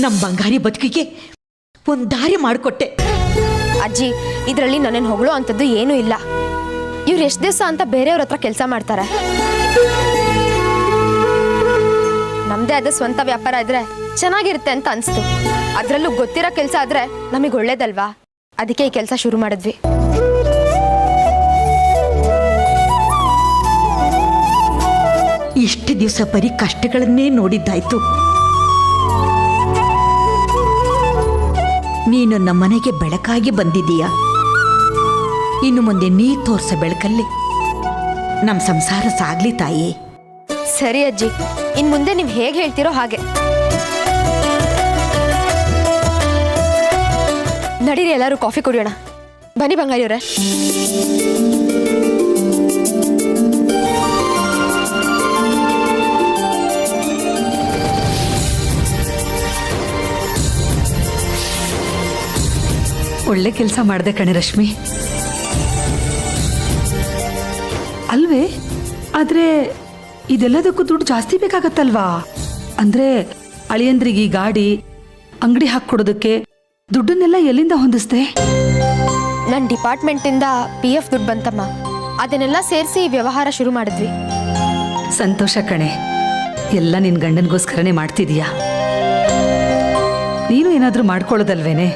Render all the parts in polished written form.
ನಮ್ಮ ಬಂಗಾರಿ ಬದುಕಿಗೆ ಒಂದು ದಾರಿ ಮಾಡಿಕೊಟ್ಟೆ. ಅಜ್ಜಿ, ಇದರಲ್ಲಿ ನನ್ನನ್ನು ಹೊಗಳೋ ಅಂಥದ್ದು ಏನೂ ಇಲ್ಲ. ಇವ್ರು ಎಷ್ಟು ದಿವಸ ಅಂತ ಬೇರೆಯವ್ರ ಹತ್ರ ಕೆಲಸ ಮಾಡ್ತಾರೆ. ನಮ್ದೇ ಆದ ಸ್ವಂತ ವ್ಯಾಪಾರ ಇದ್ರೆ ಚೆನ್ನಾಗಿರುತ್ತೆ ಅಂತ ಅನಿಸ್ತು. ಅದರಲ್ಲೂ ಗೊತ್ತಿರೋ ಕೆಲಸ ಆದ್ರೆ ನಮಗೆ ಒಳ್ಳೇದಲ್ವಾ? ಅದಕ್ಕೆ ಈ ಕೆಲಸ ಶುರು ಮಾಡಿದ್ವಿ. ಇಷ್ಟು ದಿವಸ ಬರೀ ಕಷ್ಟಗಳನ್ನೇ ನೋಡಿದ್ದಾಯ್ತು. ನೀನು ನಮ್ಮನೆಗೆ ಬೆಳಕಾಗಿ ಬಂದಿದ್ದೀಯ. ಇನ್ನು ಮುಂದೆ ನೀ ತೋರ್ಸ ಬೆಳಕಲ್ಲಿ ನಮ್ಮ ಸಂಸಾರ ಸಾಗ್ಲಿ ತಾಯಿ. ಸರಿ ಅಜ್ಜಿ, ಇನ್ ಮುಂದೆ ನೀವು ಹೇಗೆ ಹೇಳ್ತೀರೋ ಹಾಗೆ. ನಡೀರಿ, ಎಲ್ಲರೂ ಕಾಫಿ ಕುಡಿಯೋಣ. ಬನ್ನಿ ಬಂಗಾರಿಯವರೇ. ಒಳ್ಳೆ ಕೆಲಸ ಮಾಡಿದೆ ಕಣೆ ರಶ್ಮಿ. ಅಲ್ವೇ? ಆದ್ರೆ ಇದೆಲ್ಲದಕ್ಕೂ ದುಡ್ಡು ಜಾಸ್ತಿ ಬೇಕಾಗತ್ತಲ್ವಾ? ಅಂದ್ರೆ ಅಳಿಯಂದ್ರಿಗೆ ಗಾಡಿ, ಅಂಗಡಿ ಹಾಕೊಡೋದಕ್ಕೆ ದುಡ್ಡನ್ನೆಲ್ಲ ಎಲ್ಲಿಂದ ಹೊಂದಿಸ್ದೆ? ನನ್ನ ಡಿಪಾರ್ಟ್ಮೆಂಟಿಂದ PF ದುಡ್ಡು ಬಂತಮ್ಮ. ಅದನ್ನೆಲ್ಲ ಸೇರಿಸಿ ವ್ಯವಹಾರ ಶುರು ಮಾಡಿದ್ವಿ. ಸಂತೋಷ ಕಣೆ. ಎಲ್ಲ ನಿನ್ ಗಂಡನಿಗೋಸ್ಕರನೇ ಮಾಡ್ತಿದೀಯಾ. ನೀನು ಏನಾದ್ರೂ ಮಾಡ್ಕೊಳ್ಳೋದಲ್ವೇನೆ?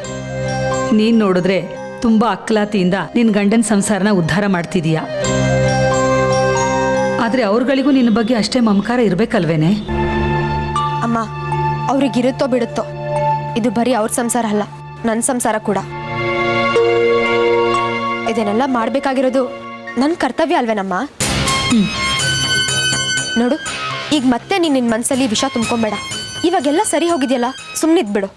ನೀನ್ ನೋಡಿದ್ರೆ ತುಂಬಾ ಅಕ್ಕಲಾತಿಯಿಂದ ನಿನ್ ಗಂಡನ ಸಂಸಾರನ ಉದ್ಧಾರ ಮಾಡ್ತಿದೀಯಾ. ಆದ್ರೆ ಅವ್ರಗಳಿಗೂ ನಿನ್ನ ಬಗ್ಗೆ ಅಷ್ಟೇ ಮಮಕಾರ ಇರ್ಬೇಕಲ್ವೇನೆ? ಅಮ್ಮ, ಅವ್ರಿಗಿರುತ್ತೋ ಬಿಡುತ್ತೋ, ಇದು ಬರೀ ಅವ್ರ ಸಂಸಾರ ಅಲ್ಲ, ನನ್ನ ಸಂಸಾರ ಕೂಡ. ಇದನ್ನೆಲ್ಲ ಮಾಡ್ಬೇಕಾಗಿರೋದು ನನ್ನ ಕರ್ತವ್ಯ ಅಲ್ವೇನಮ್ಮ? ನೋಡು, ಈಗ ಮತ್ತೆ ನಿನ್ನ ಮನಸ್ಸಲ್ಲಿ ವಿಷ ತುಂಬ್ಕೊಂಬೇಡ. ಇವಾಗೆಲ್ಲ ಸರಿ ಹೋಗಿದೆಯಲ್ಲ, ಸುಮ್ಮನಿದ್ಬಿಡು.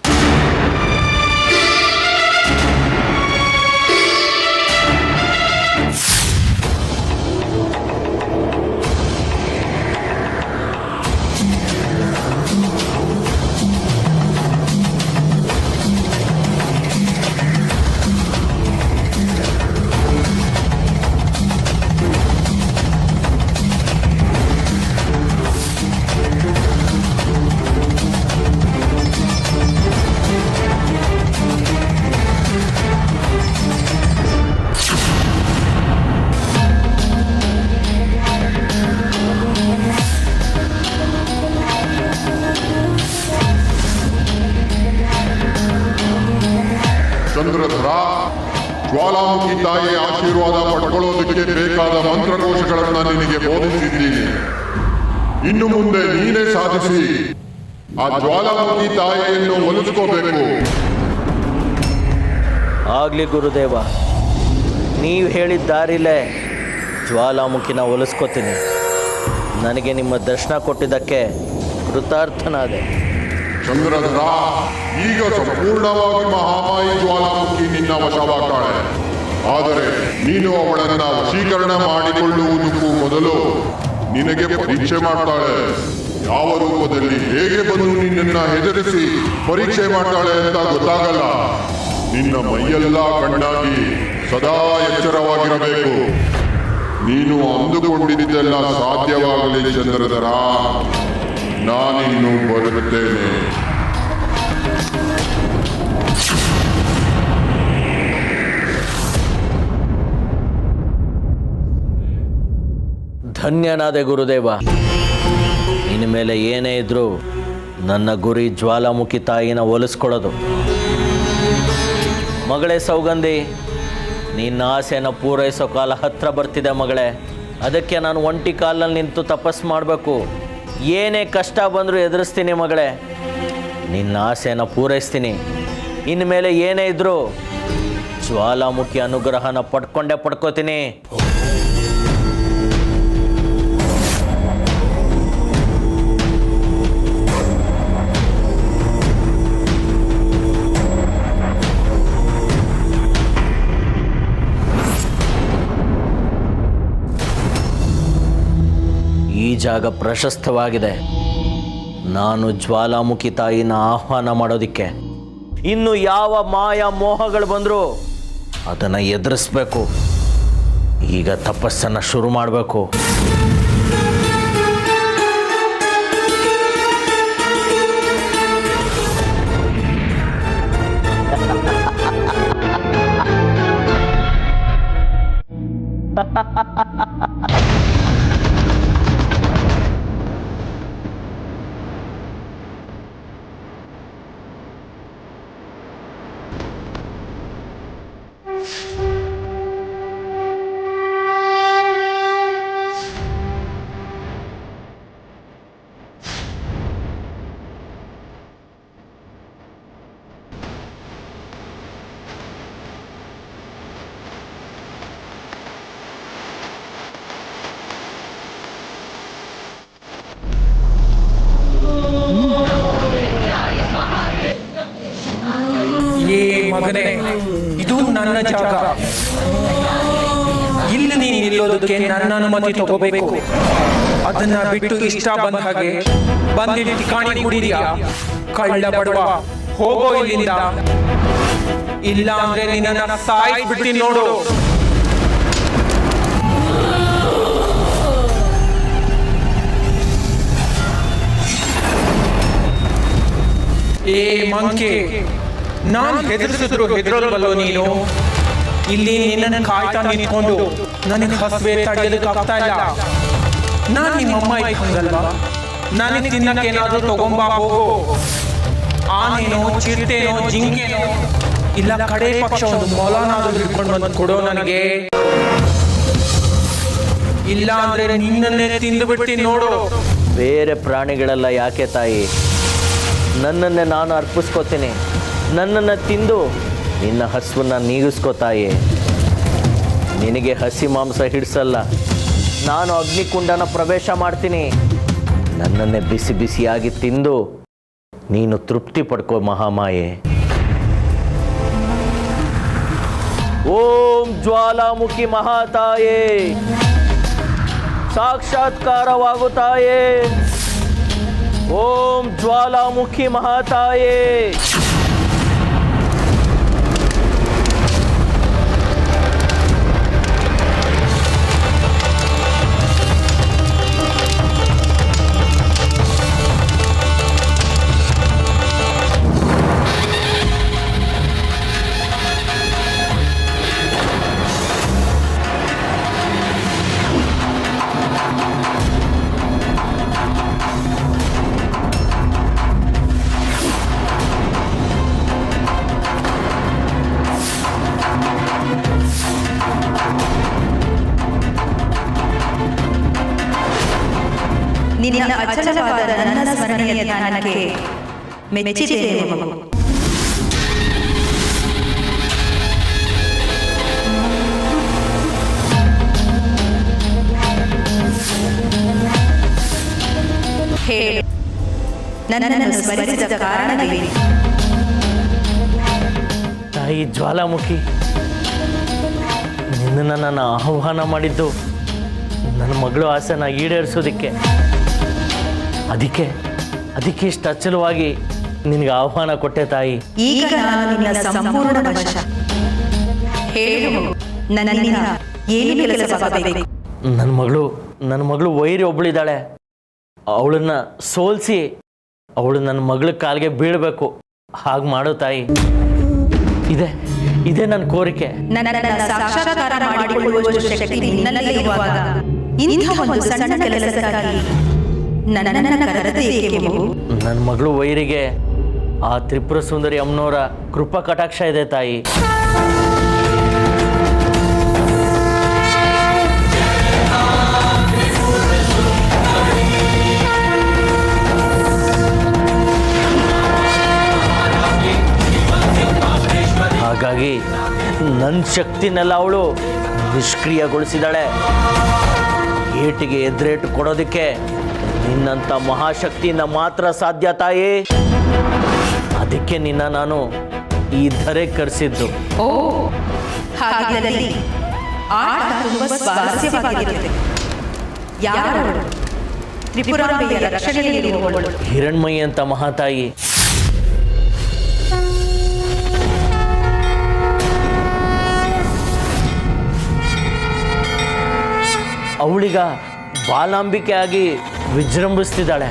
ಚಂದ್ರಧರ, ಜ್ವಾಲಾಮುಖಿ ತಾಯಿಯ ಆಶೀರ್ವಾದ ಪಡ್ಕೊಳ್ಳೋದಕ್ಕೆ ಬೇಕಾದ ಮಂತ್ರಕೋಶಗಳನ್ನು ನಿನಗೆ ಬೋಧಿಸಿದ್ದೀನಿ. ಇನ್ನು ಮುಂದೆ ನೀನೇ ಸಾಧಿಸಿ ಆ ಜ್ವಾಲಾಮುಖಿ ತಾಯಿಯನ್ನು ಒಲಿಸ್ಕೋಬೇಕು. ಆಗ್ಲಿ ಗುರುದೇವ, ನೀವು ಹೇಳಿದ ದಾರಿಲೇ ಜ್ವಾಲಾಮುಖಿನ ಒಲಿಸ್ಕೋತೀನಿ. ನನಗೆ ನಿಮ್ಮ ದರ್ಶನ ಕೊಟ್ಟಿದ್ದಕ್ಕೆ ಕೃತಾರ್ಥನಾದೆ. ಚಂದ್ರಧರ, ಈಗ ಸಂಪೂರ್ಣವಾಗಿ ಮಹಾಮಾಯಿ ಜ್ವಾಲಾಮುಖಿ ನಿನ್ನ ವಶವಾಗ್ತಾಳೆ. ಆದರೆ ನೀನು ಅವಳನ್ನ ವಶೀಕರಣ ಮಾಡಿಕೊಳ್ಳುವುದಕ್ಕೂ ಮೊದಲು ನಿನಗೆ ಪರೀಕ್ಷೆ ಮಾಡ್ತಾಳೆ. ಯಾವ ರೂಪದಲ್ಲಿ ಹೇಗೆ ಬಂದು ನಿನ್ನನ್ನ ಹೆದರಿಸಿ ಪರೀಕ್ಷೆ ಮಾಡ್ತಾಳೆ ಅಂತ ಗೊತ್ತಾಗಲ್ಲ. ನಿನ್ನ ಮೈಯೆಲ್ಲ ಕಣ್ಣಾಗಿ ಸದಾ ಎಚ್ಚರವಾಗಿರಬೇಕು. ನೀನು ಅಂದುಕೊಂಡಿದ್ದೆಲ್ಲ ಸಾಧ್ಯವಾಗಲಿ ಚಂದ್ರಧರ. ನಾನಿನ್ನು ಬರುತ್ತೇನೆ. ಧನ್ಯನಾದೆ ಗುರುದೇವ. ಇನ್ಮೇಲೆ ಏನೇ ಇದ್ರೂ ನನ್ನ ಗುರಿ ಜ್ವಾಲಾಮುಖಿ ತಾಯಿನ ಒಲಿಸ್ಕೊಳ್ಳೋದು. ಮಗಳೇ ಸೌಗಂಧಿ, ನಿನ್ನ ಆಸೆನ ಪೂರೈಸೋ ಕಾಲ ಹತ್ರ ಬರ್ತಿದೆ ಮಗಳೇ. ಅದಕ್ಕೆ ನಾನು ಒಂಟಿ ಕಾಲಲ್ಲಿ ನಿಂತು ತಪಸ್ಸು ಮಾಡಬೇಕು. ಏನೇ ಕಷ್ಟ ಬಂದರೂ ಎದುರಿಸ್ತೀನಿ ಮಗಳೇ. ನಿನ್ನ ಆಸೆನ ಪೂರೈಸ್ತೀನಿ. ಇನ್ಮೇಲೆ ಏನೇ ಇದ್ರೂ ಜ್ವಾಲಾಮುಖಿ ಅನುಗ್ರಹನ ಪಡ್ಕೋತೀನಿ. ಈ ಜಾಗ ಪ್ರಶಸ್ತವಾಗಿದೆ. ನಾನು ಜ್ವಾಲಾಮುಖಿ ತಾಯಿನ ಆಹ್ವಾನ ಮಾಡೋದಕ್ಕೆ ಇನ್ನು ಯಾವ ಮಾಯಾ ಮೋಹಗಳು ಬಂದರೂ ಅದನ್ನು ಎದುರಿಸ್ಬೇಕು. ಈಗ ತಪಸ್ಸನ್ನು ಶುರು ಮಾಡಬೇಕು. ಏ ಮಗನೇ, ಇದು ನನ್ನ ಜಾಗ. ಇಲ್ಲಿ ನೀನು ನಿಲ್ಲೋದಕ್ಕೆ ನನ್ನ ಅನುಮತಿ ತಗೋಬೇಕು. ಅದನ್ನ ಬಿಟ್ಟು ಇಷ್ಟ ಬಂದ ಹಾಗೆ ಬಂದಿಲ್ಲಿ ಠಿಕಾಣಿ ಕುಡಿದ್ಯಾ? ಕಳ್ಳ ಬಡವ, ಹೋಗೋ ಇಲ್ಲಿಂದ. ಇಲ್ಲ ಅಂದ್ರೆ ನಿನ್ನ ಸಾಯಿಸ್ಬಿಡ್ತೀನಿ ನೋಡು. ಏ ಮಂಕೆ, ನಾನು ಹೆದರ್ಸಿದ್ರು ಹೆದರೋಲ್ವಲ್ಲೋ ನೀನು? ಇಲ್ಲಿ ನಿನ್ನನ್ನು ಕಾಯ್ತಾ ನಿಂತ್ಕೊಂಡು ನನಗೆ ಹಸುವೆ ತಡೆಯೋದಕ್ಕಾಗ್ತಾ ಇಲ್ಲ. ನಾನು ನಿಮ್ಮಮ್ಮ ಇದ್ದಂಗಲ್ವಾ? ನನಗೆ ತಿನ್ನಕ್ಕೆ ಏನಾದ್ರೂ ತಗೊಂಬಾ, ಹೋಗೋ. ಆನೇನೋ, ಚಿರತೆನೋ, ಜಿಂಕೆನೋ, ಇಲ್ಲ ಕಡೆ ಪಕ್ಷ ಒಂದು ಮೊಲನಾದ್ರೂ ಹಿಡ್ಕೊಂಡು ಬಂದು ಕೊಡೋ ನನಗೆ. ಇಲ್ಲ ಅಂದ್ರೆ ನಿನ್ನನ್ನೇ ತಿಂದು ಬಿಡ್ತೀನಿ ನೋಡು. ಬೇರೆ ಪ್ರಾಣಿಗಳೆಲ್ಲ ಯಾಕೆ ತಾಯಿ? ನನ್ನನ್ನೇ ನಾನು ಅರ್ಪಿಸ್ಕೋತೀನಿ. ನನ್ನನ್ನು ತಿಂದು ನಿನ್ನ ಹಸುವನ್ನು ನೀಗಿಸ್ಕೋ ತಾಯಿ. ನಿನಗೆ ಹಸಿ ಮಾಂಸ ಹಿಡಿಸಲ್ಲ. ನಾನು ಅಗ್ನಿಕುಂಡನ ಪ್ರವೇಶ ಮಾಡ್ತೀನಿ. ನನ್ನನ್ನೇ ಬಿಸಿ ಬಿಸಿಯಾಗಿ ತಿಂದು ನೀನು ತೃಪ್ತಿ ಪಡ್ಕೋ ಮಹಾಮಾಯೆ. ಓಂ ಜ್ವಾಲಾಮುಖಿ ಮಹಾತಾಯೇ, ಸಾಕ್ಷಾತ್ಕಾರವಾಗು ತಾಯೇ. ಓಂ ಜ್ವಾಲಾಮುಖಿ ಮಹಾತಾಯೇ. ನಿನ್ನ ಅಚಲವಾದ ನನ್ನ ಸ್ಮರಣೆಯ ಧ್ಯಾನಕ್ಕೆ ಮೆಚ್ಚಿದ್ದೇನೆ ಮಗು. ಹೇಳು, ನನ್ನನ್ನು ಸ್ಮರಿಸಿದ ಕಾರಣವೇನು? ತಾಯಿ ಜ್ವಾಲಾಮುಖಿ, ನಿನ್ನನ್ನು ನಾನು ಆಹ್ವಾನ ಮಾಡಿದ್ದು ನನ್ನ ಮಗಳು ಆಸೆನ ಈಡೇರಿಸೋದಕ್ಕೆ. ಅದಕ್ಕೆ ಇಷ್ಟು ಅಚ್ಚಲವಾಗಿ ನಿನಗೆ ಆಹ್ವಾನ ಕೊಟ್ಟೆ ತಾಯಿ. ಈಗ ನಾನು ನಿನ್ನ ಸಂಪೂರ್ಣ ವಶ. ಹೇಳು, ನನ್ನಿಂದ ಏನು ಕೆಲಸವಾಗಬೇಕು? ನನ್ನ ಮಗಳು ವೈರಿ ಒಬ್ಬಳಿದ್ದಾಳೆ. ಅವಳನ್ನ ಸೋಲಿಸಿ ಅವಳು ನನ್ನ ಮಗಳ ಕಾಲಿಗೆ ಬೀಳಬೇಕು. ಹಾಗೆ ಮಾಡು ತಾಯಿ. ಇದೇ ನನ್ನ ಕೋರಿಕೆ. ನನ್ನನ್ನು ಸಾಕ್ಷಾತ್ಕಾರ ಮಾಡಿಕೊಳ್ಳುವಷ್ಟು ಶಕ್ತಿ ನಿನ್ನಲ್ಲಿ ಇರುವಾಗ ಇಂಥ ಒಂದು ಸಣ್ಣ ಕೆಲಸಕ್ಕಾಗಿ ನನ್ನನ್ನು ಕರೆದ ಏಕೆ ಮಗು? ನನ್ನ ಮಗಳು ವೈರಿಗೆ ಆ ತ್ರಿಪುರ ಸುಂದರಿ ಅಮ್ಮನವರ ಕೃಪಾ ಕಟಾಕ್ಷ ಇದೆ ತಾಯಿ. ಹಾಗಾಗಿ ನನ್ನ ಶಕ್ತಿನೆಲ್ಲ ಅವಳು ನಿಷ್ಕ್ರಿಯಗೊಳಿಸಿದಾಳೆ. ಏಟಿಗೆ ಎದುರೇಟು ಕೊಡೋದಕ್ಕೆ ನಿನ್ನಂಥ ಮಹಾಶಕ್ತಿಯಿಂದ ಮಾತ್ರ ಸಾಧ್ಯ ತಾಯಿ. ಅದಕ್ಕೆ ನಿನ್ನ ನಾನು ಈ ಧರೆ ಕರೆಸಿದ್ದು. ಓ, ಹಾಗಿದ್ದಲ್ಲಿ ಆಟ ತುಂಬಾ ಸ್ವಾರಸ್ಯವಾಗಿರುತ್ತದೆ. ಯಾರು ತ್ರಿಪುರಾಂಬೆಯ ರಕ್ಷಣೆಯಲ್ಲಿರುವವಳು? ಹಿರಣ್ಮಯಿ ಅಂತ ಮಹಾತಾಯಿ. ಅವಳಿಗ ಬಾಲಾಂಬಿಕೆ ಆಗಿ ವಿಜೃಂಭಿಸ್ತಿದ್ದಾಳೆ.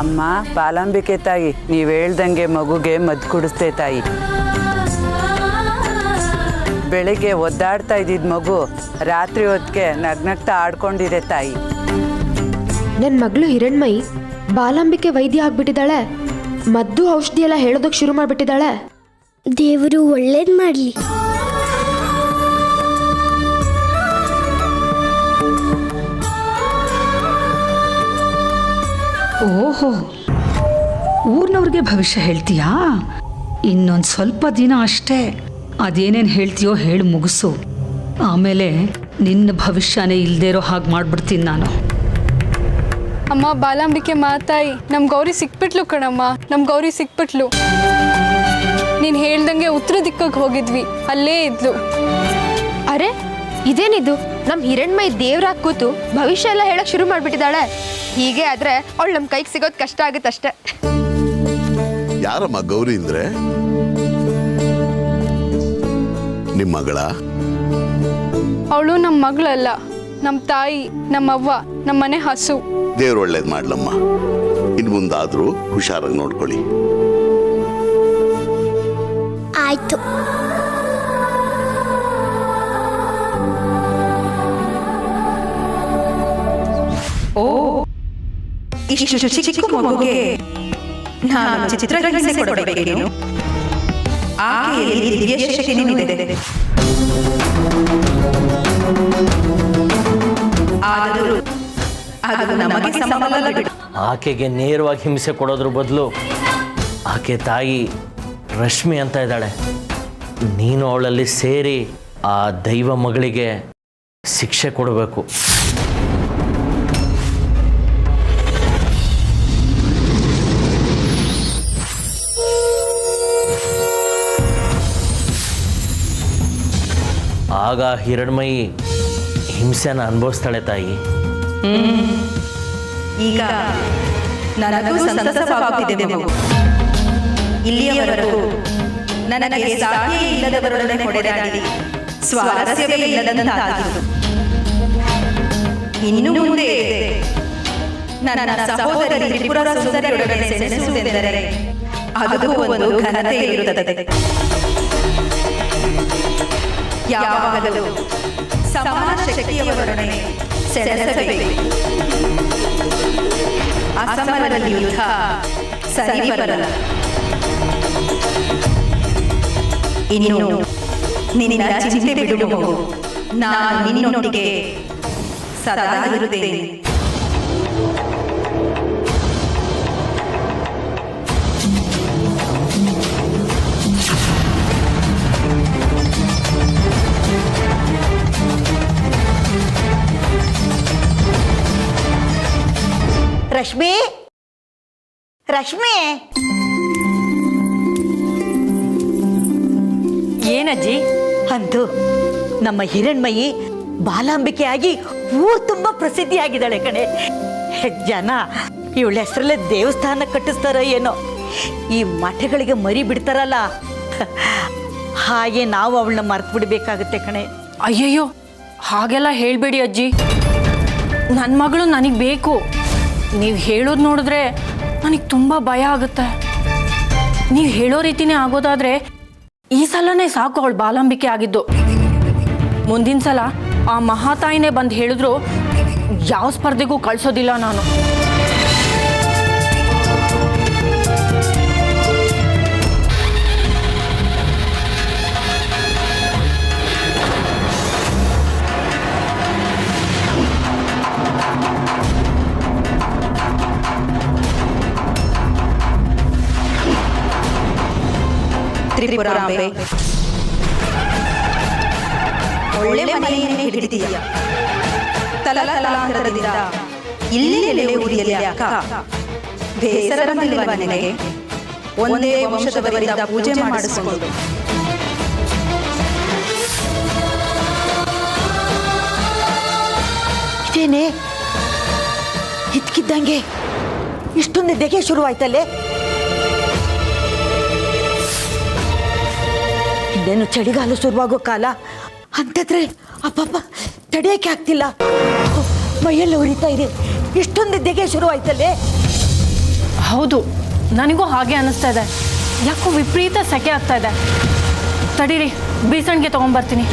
ಅಮ್ಮ ಬಾಲಾಂಬಿಕೆ ತಾಯಿ, ನೀವು ಹೇಳ್ದಂಗೆ ಮಗುಗೆ ಮದ್ದು ಕುಡಿಸ್ತೆ ತಾಯಿ. ಬೆಳಿಗ್ಗೆ ಒದ್ದಾಡ್ತಾ ಇದ್ದಿದ್ದ ಮಗು ರಾತ್ರಿ ಹೊತ್ತಿಗೆ ನಗ್ನಗ್ತಾ ಆಡ್ಕೊಂಡಿದೆ ತಾಯಿ. ನನ್ನ ಮಗಳು ಹಿರಣ್ಮಯಿ ಬಾಲಾಂಬಿಕೆ ವೈದ್ಯ ಆಗ್ಬಿಟ್ಟಿದ್ದಾಳೆ. ಮದ್ದು ಔಷಧಿ ಎಲ್ಲ ಹೇಳೋದಕ್ಕೆ ಶುರು ಮಾಡ್ಬಿಟ್ಟಿದ್ದಾಳೆ. ದೇವರು ಒಳ್ಳೇದ್ ಮಾಡ್ಲಿ. ಓಹೋ, ಊರ್ನವ್ರಿಗೆ ಭವಿಷ್ಯ ಹೇಳ್ತೀಯಾ? ಇನ್ನೊಂದು ಸ್ವಲ್ಪ ದಿನ ಅಷ್ಟೇ. ಅದೇನೇನು ಹೇಳ್ತೀಯೋ ಹೇಳಿ ಮುಗಿಸು. ಆಮೇಲೆ ನಿನ್ನ ಭವಿಷ್ಯನೇ ಇಲ್ಲದೇ ಇರೋ ಹಾಗೆ ಮಾಡ್ಬಿಡ್ತೀನಿ ನಾನು. ಅಮ್ಮ, ಬಾಲಾಂಬಿಕೆ ಮಾತಾಯಿ, ನಮ್ಮ ಗೌರಿ ಸಿಕ್ಬಿಟ್ಲು ಕಣಮ್ಮ, ನಮ್ಮ ಗೌರಿ ಸಿಕ್ಬಿಟ್ಲು. ನೀನು ಹೇಳ್ದಂಗೆ ಉತ್ತರ ದಿಕ್ಕಿಗೆ ಹೋಗಿದ್ವಿ, ಅಲ್ಲೇ ಇದ್ಲು. ಅರೆ ಇದೇನಿದು? ನಮ್ಮ ಹಿರಣ್ಮಯಿ ದೇವ್ರಾಗ್ ಕೂತು ಭವಿಷ್ಯ ಎಲ್ಲ ಹೇಳಕ್ ಶುರು ಮಾಡ್ಬಿಟ್ಟಿದ್ದಾಳೆ. ಹೀಗೆ ಆದ್ರೆ ಅವಳು ನಮ್ಮ ಕೈಗೆ ಸಿಗೋದು ಕಷ್ಟ ಆಗುತ್ತಷ್ಟೆ. ಯಾರಮ್ಮ ಗೌರಿ ಅಂದ್ರೆ? ನಿಮ್ಮ ಮಗಳ? ಅವಳು ನಮ್ಮ ಮಗಳಲ್ಲ, ನಮ್ಮ ತಾಯಿ, ನಮ್ಮವ್ವ, ನಮ್ಮ ಮನೆ ಹಸು. ದೇವ್ರು ಒಳ್ಳೇದು ಮಾಡ್ಲಮ್ಮ. ಇನ್ ಮುಂದಾದ್ರೂ ಹುಷಾರಾಗಿ ನೋಡ್ಕೊಳ್ಳಿ. ಆಯ್ತು. ಓ, ಇಷ್ಟು ಚಿಕ್ಕ ಮಗುಗೆ ನಾನು ಚಿತ್ರಹಿಂಸೆ ಕೊಡಬೇಕೇನು? ಆಕೆಯಲ್ಲಿ ದಿವ್ಯ ಶಕ್ತಿನೂ ಇದೆ. ಆದರೂ ಅದು ನಮಗೆ ಸಮವಲ್ಲ ಬಿಡು. ಆಕೆಗೆ ನೇರವಾಗಿ ಹಿಂಸೆ ಕೊಡೋದ್ರ ಬದಲು ಆಕೆ ತಾಯಿ ರಶ್ಮಿ ಅಂತ ಇದ್ದಾಳೆ. ನೀನು ಅವಳಲ್ಲಿ ಸೇರಿ ಆ ದೈವ ಮಗಳಿಗೆ ಶಿಕ್ಷೆ ಕೊಡಬೇಕು. ಆಗ ಹಿರಣ್ಮಯಿ ಹಿಂಸೆನ ಅನುಭವಿಸ್ತಾಳೆ ತಾಯಿ. ಈಗ ನನಗೂ ಸಂತಸವಾಗುತ್ತಿದೆ ಮಗು. ಇಲ್ಲಿಯವರೆಗೂ ನನಗೆ ಸಾಟಿಯೇ ಇಲ್ಲದವರೊಡನೆ ಹೊಡೆದಾಡಿ ಸ್ವಾರಸ್ಯವೇ ಇಲ್ಲದಂತಾಗಿತ್ತು. ಇನ್ನು ಮುಂದೆ ನನ್ನ ಸಹೋದರಿ ತ್ರಿಪುರ ಸುಂದರಿಯೊಡನೆ ಸೆಣಸುವುದೆಂದರೆ ಅದು ಒಂದು ಘನತೆ ಇರುತ್ತದೆ. ಯಾವಾಗಲೂ ಸಮಾನ ಶಕ್ತಿಯವರೊಡನೆ ಸೆಣಸಬೇಕು. ಅಸಮರಲ್ಲಿ ಯುದ್ಧ ಸರಿ ಬರಲ್ಲ. ಇನ್ನು ನಿನ್ನ ಚಿಂತೆ ಬಿಡು ಮಗು. ನಾನು ನಿನ್ನೊಟ್ಟಿಗೆ ಸದಾ ಇರುತ್ತೇನೆ. ರಶ್ಮಿ, ರಶ್ಮಿ, ಏನಜ್ಜಿ? ಅಂತೂ ನಮ್ಮ ಹಿರಣ್ಮಯಿ ಬಾಲಾಂಬಿಕೆ ಆಗಿ ಊರು ತುಂಬ ಪ್ರಸಿದ್ಧಿಯಾಗಿದ್ದಾಳೆ ಕಣೆ. ಜನ ಇವಳ ಹೆಸರಲ್ಲೇ ದೇವಸ್ಥಾನ ಕಟ್ಟಿಸ್ತಾರ ಏನೋ. ಈ ಮಠಗಳಿಗೆ ಮರಿ ಬಿಡ್ತಾರಲ್ಲ, ಹಾಗೆ ನಾವು ಅವಳನ್ನ ಮರ್ತು ಬಿಡಬೇಕಾಗುತ್ತೆ ಕಣೆ. ಅಯ್ಯಯ್ಯೋ, ಹಾಗೆಲ್ಲ ಹೇಳಬೇಡಿ ಅಜ್ಜಿ. ನನ್ನ ಮಗಳು ನನಗೆ ಬೇಕು. ನೀವು ಹೇಳೋದು ನೋಡಿದ್ರೆ ನನಗೆ ತುಂಬ ಭಯ ಆಗುತ್ತೆ. ನೀವು ಹೇಳೋ ರೀತಿನೇ ಆಗೋದಾದ್ರೆ ಈ ಸಲನೇ ಸಾಕು ಅವಳು ಬಾಲಾಂಬಿಕೆ ಆಗಿದ್ದು. ಮುಂದಿನ ಸಲ ಆ ಮಹಾತಾಯಿನೇ ಬಂದು ಹೇಳಿದ್ರು ಯಾವ ಸ್ಪರ್ಧೆಗೂ ಕಳಿಸೋದಿಲ್ಲ ನಾನು. ತ್ರಿಪುರಾಂಬೆ, ಒಳ್ಳೆ ಮನೆಯನ್ನೇ ಹಿಡಿದೀಯ. ತಲತಲಾಂತರದಿಂದ ಇಲ್ಲೇ ಊರಿಯಲ್ಲಿ ಅಕ್ಕ. ಬೇಸರ ಬಂದಿಲ್ವ ನಿನಗೆ? ಒಂದೇ ವಂಶದವರಿಂದ ಪೂಜೆ ಮಾಡಿಸಿಕೊಂಡು ಇದೇನೆ ಇದ್ಕಿದ್ದಂಗೆ ಇಷ್ಟೊಂದು ದೆಗೆ ಶುರುವಾಯ್ತಲ್ಲೇ. ಇನ್ನೇನು ಚಳಿಗಾಲ ಶುರುವಾಗೋ ಕಾಲ ಅಂತಂದ್ರೆ ಅಪ್ಪಪ್ಪ ತಡೆಯಕ್ಕೆ ಆಗ್ತಿಲ್ಲ. ಮೈಯಲ್ಲಿ ಉರಿತಾ ಇದೆ. ಇಷ್ಟೊಂದು ದೆಗೆ ಶುರುವಾಯ್ತಲ್ಲೇ. ಹೌದು, ನನಗೂ ಹಾಗೆ ಅನ್ನಿಸ್ತಾ ಇದೆ. ಯಾಕೋ ವಿಪರೀತ ಸೆಕೆ ಆಗ್ತಾ ಇದೆ. ತಡೀರಿ, ಬೀಸಣಿಗೆ ತಗೊಂಡ್ಬರ್ತೀನಿ.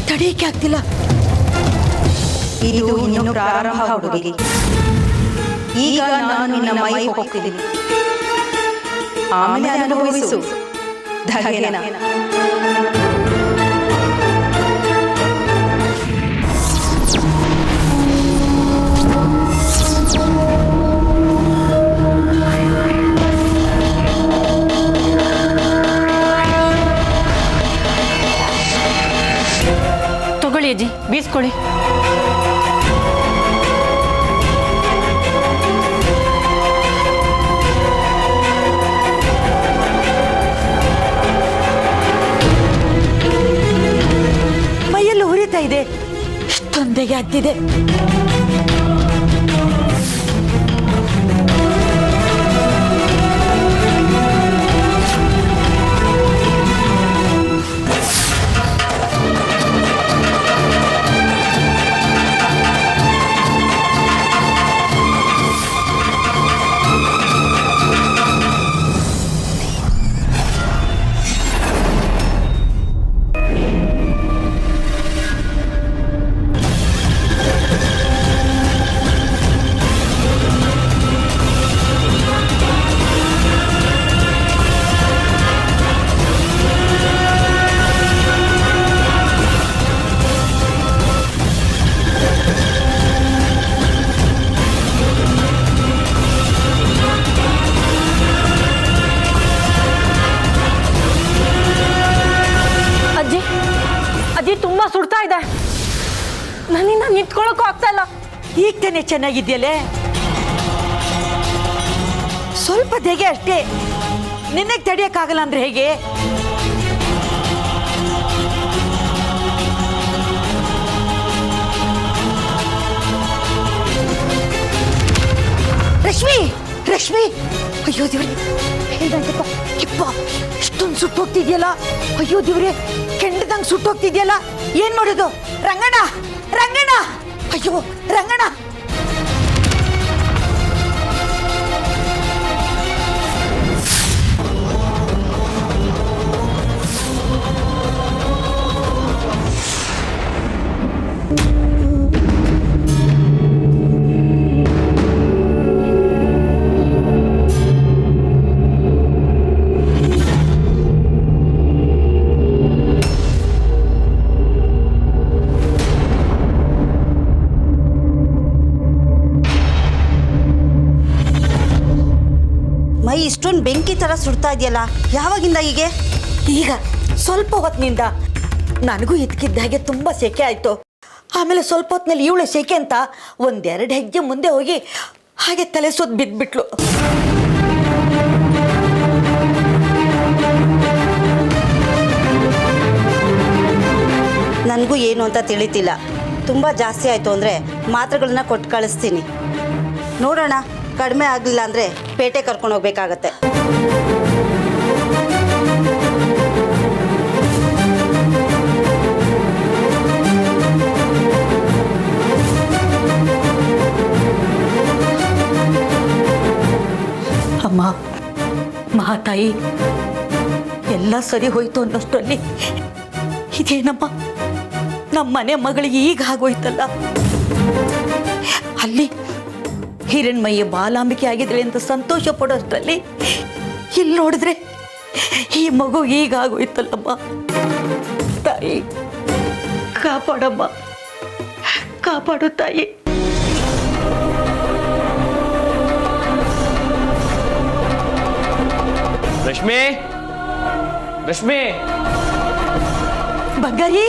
ತಡೆಯಕ್ಕೆ ಆಗ್ತಿಲ್ಲ. ಇದು ಇನ್ನು ಪ್ರಾರಂಭ ಹುಡುಗಿ. ಈಗ ನಾನು ನಿನ್ನ ಮೈ ಹೋಗ್ತಿದ್ದೀನಿ, ಆಮೇಲೆ ಅನುಭವಿಸು ಧಗೆನ. ತಗೊಳ್ಳಿ ಅಜ್ಜಿ, ಬೀಸ್ಕೊಳ್ಳಿ. ಮೈಯೆಲ್ಲ ಉರಿತಾ ಇದೆ, ಇಷ್ಟೊಂದಿಗೆ ಆಗ್ತಿದೆ. ಅಜ್ಜಿ ತುಂಬಾ ಸುಡ್ತಾ ಇದೆ, ನನ್ನಿಂದ ನಿಂತ್ಕೊಳ್ಳೋಕ್ಕೂ ಆಗ್ತಾ ಇಲ್ಲ. ಈಗ ತಾನೇ ಚೆನ್ನಾಗಿದ್ಯಲ್ಲೇ, ಸ್ವಲ್ಪ ಧಗೆ ಅಷ್ಟೇ. ನಿನಗೆ ತಡೆಯಕ್ಕಾಗಲ್ಲ ಅಂದ್ರೆ ಹೇಗೆ? ರಶ್ಮಿ, ರಶ್ಮಿ, ಅಯ್ಯೋ ದೇವ್ರೆ, ಹೇಳ್ದಂತಪ್ಪ, ಯಪ್ಪ, ಇಷ್ಟೊಂದು ಸುಟ್ಟೋಗ್ತಿದ್ಯಲ್ಲ. ಅಯ್ಯೋ ದೇವ್ರೆ, ಕೆಂಡದಂಗೆ ಸುಟ್ಟೋಗ್ತಿದ್ಯಲ್ಲ. ಏನ್ ಮಾಡೋದು? ರಂಗಣ್ಣ, ರಂಗಣ್ಣ, ಅಯ್ಯೋ ರಂಗಣ್ಣ. ಮೈ ಇಷ್ಟೊಂದು ಬೆಂಕಿ ಥರ ಸುಡ್ತಾ ಇದೆಯಲ್ಲ, ಯಾವಾಗಿಂದ ಹೀಗೆ? ಈಗ ಸ್ವಲ್ಪ ಹೊತ್ತಿನಿಂದ ನನಗೂ ಇದ್ಕಿದ್ದ ಹಾಗೆ ತುಂಬ ಸೆಕೆ ಆಯಿತು. ಆಮೇಲೆ ಸ್ವಲ್ಪ ಹೊತ್ತಿನಲ್ಲಿ ಇವಳು ಸೆಕೆ ಅಂತ ಒಂದೆರಡು ಹೆಜ್ಜೆ ಮುಂದೆ ಹೋಗಿ ಹಾಗೆ ತಲೆ ಸುತ್ತ ಬಿದ್ದುಬಿಟ್ಲು. ನನಗೂ ಏನು ಅಂತ ತಿಳಿತಿಲ್ಲ. ತುಂಬ ಜಾಸ್ತಿ ಆಯಿತು ಅಂದರೆ ಮಾತ್ರೆಗಳನ್ನ ಕೊಟ್ಟು ಕಳಿಸ್ತೀನಿ. ನೋಡೋಣ, ಕಡಿಮೆ ಆಗಲಿಲ್ಲ ಅಂದರೆ ಪೇಟೆ ಕರ್ಕೊಂಡು ಹೋಗ್ಬೇಕಾಗತ್ತೆ. ಅಮ್ಮ, ಮಹಾತಾಯಿ, ಎಲ್ಲ ಸರಿ ಹೋಯ್ತು ಅನ್ನೋಷ್ಟರಲ್ಲಿ ಇದೇನಮ್ಮ, ನಮ್ಮ ಮನೆ ಮಗಳಿಗೆ ಈಗ ಆಗೋಯ್ತಲ್ಲ. ಅಲ್ಲಿ ಹಿರಣ್ಮಯ್ಯ ಬಾಲಾಂಬಿಕೆ ಆಗಿದ್ದಾಳೆ ಅಂತ ಸಂತೋಷ ಪಡೋಷ್ಟರಲ್ಲಿ ಇಲ್ಲಿ ನೋಡಿದ್ರೆ ಈ ಮಗು ಈಗ ಆಗೋಯ್ತಲ್ಲಮ್ಮ. ತಾಯಿ ಕಾಪಾಡಮ್ಮ, ಕಾಪಾಡು ತಾಯಿ. ರಶ್ಮಿ, ರಶ್ಮಿ, ಬಂಗಾರಿ,